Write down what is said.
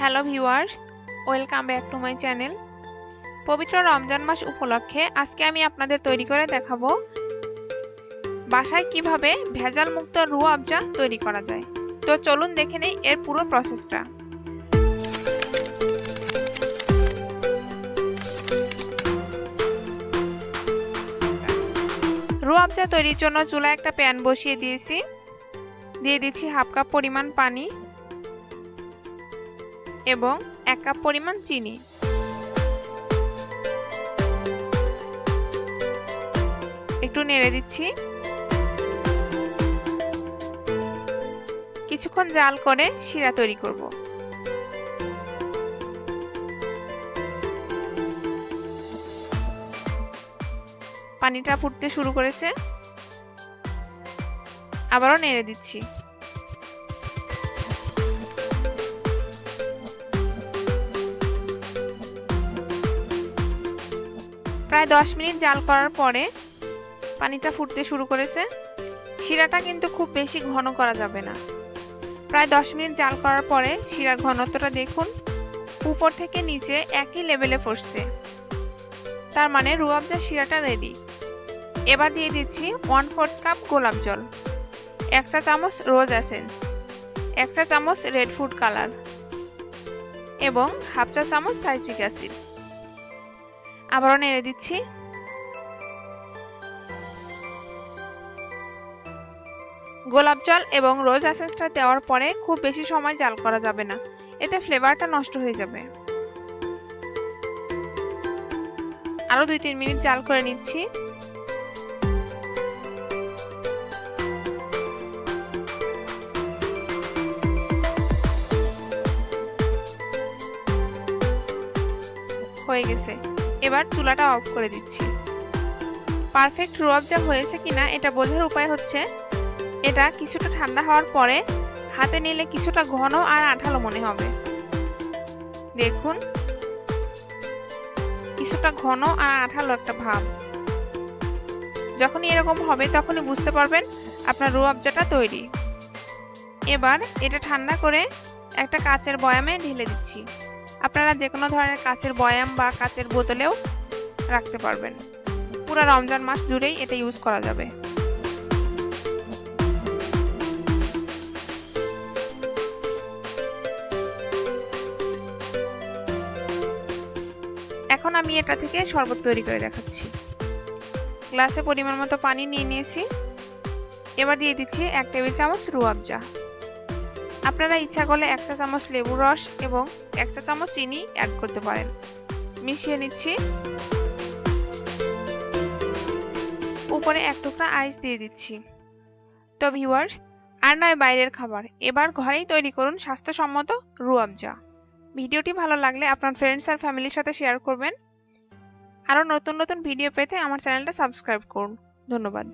Hello viewers, welcome back to my channel. পবিত্র রমজান মাস উপলক্ষে আজকে আমি আপনাদের তৈরি করে দেখাবো বাসায় কিভাবে ভেজাল মুক্ত রুহ আফজা তৈরি করা যায়। তো চলুন দেখে নেই এর পুরো প্রসেসটা। রুহ আফজা তৈরির জন্য চুলায় একটা প্যান বসিয়ে দিয়েছি। দিয়ে দিচ্ছি হাফ কাপ পরিমাণ পানি এবং 1 কাপ পরিমাণ চিনি। একটু নেড়ে দিচ্ছি। কিছুক্ষণ জাল করে শিরা তৈরি করব। পানিটা ফুটতে শুরু করেছে, আবারও নেড়ে দিচ্ছি। প্রায় 10 মিনিট জাল করার পরে পানিটা ফুটতে শুরু করেছে। শিরাটা কিন্তু খুব বেশি ঘন করা যাবে না। প্রায় 10 মিনিট জাল করার পরে শিরার ঘনত্বটা দেখুন, উপর থেকে নিচে একই লেভেলে ফুটছে। তার মানে রুহ আফজা শিরাটা রেডি। এবার দিয়ে দিচ্ছি 1/4 কাপ গোলাপ জল, 1 চা চামচ রোজ এসেন্স, 1 চা চামচ রেড ফুড কালার এবং হাফ চা চামচ সাইট্রিক অ্যাসিড। আবারও নেড়ে দিচ্ছি। গোলাপ জল এবং রোজ এসেন্সটা দেওয়ার পরে খুব বেশি সময় জাল করা যাবে না, এতে ফ্লেভারটা নষ্ট হয়ে যাবে। আরো 2-3 মিনিট জাল করে নিচ্ছি। হয়ে গেছে। এবার চুলাটা অফ করে দিচ্ছি। পারফেক্ট রুহ আফজা হয়েছে কিনা এটা বোঝার উপায় হচ্ছে এটা কিছুটা ঠান্ডা হওয়ার পরে হাতে নিলে কিছুটা ঘন আর আঠালো মনে হবে। দেখুন, কিছুটা ঘন আর আঠালো একটা ভাব। যখনই এরকম হবে তখনই বুঝতে পারবেন আপনার রুহ আফজাটা তৈরি। এবার এটা ঠান্ডা করে একটা কাচের বয়ামে ঢেলে দিচ্ছি। আপনারা যে কোনো ধরনের কাচের বয়াম বা কাচের বোতলেও রাখতে পারবেন। পুরো রমজান মাস জুড়েই এটা ইউজ করা যাবে। এখন আমি এটা থেকে শরবত তৈরি করে দেখাচ্ছি। গ্লাসে পরিমাণ মতো পানি নিয়ে নিয়েছি। এবার দিয়ে দিচ্ছি 1 টেবিল চামচ রুহ আফজা। আপনারা ইচ্ছা করলে 1 চা চামচ লেবুর রস এবং 1 চা চামচ চিনি অ্যাড করতে পারেন। মিশিয়ে নিচ্ছি। উপরে 1 টুকরা আইস দিয়ে দিচ্ছি। তো ভিউয়ার্স, আর নয় বাইরের খাবার, এবার ঘরেই তৈরি করুন স্বাস্থ্যসম্মত রুহ আফজা। ভিডিওটি ভালো লাগলে আপনার ফ্রেন্ডস আর ফ্যামিলির সাথে শেয়ার করবেন। আরো নতুন নতুন ভিডিও পেতে আমার চ্যানেলটা সাবস্ক্রাইব করুন। ধন্যবাদ।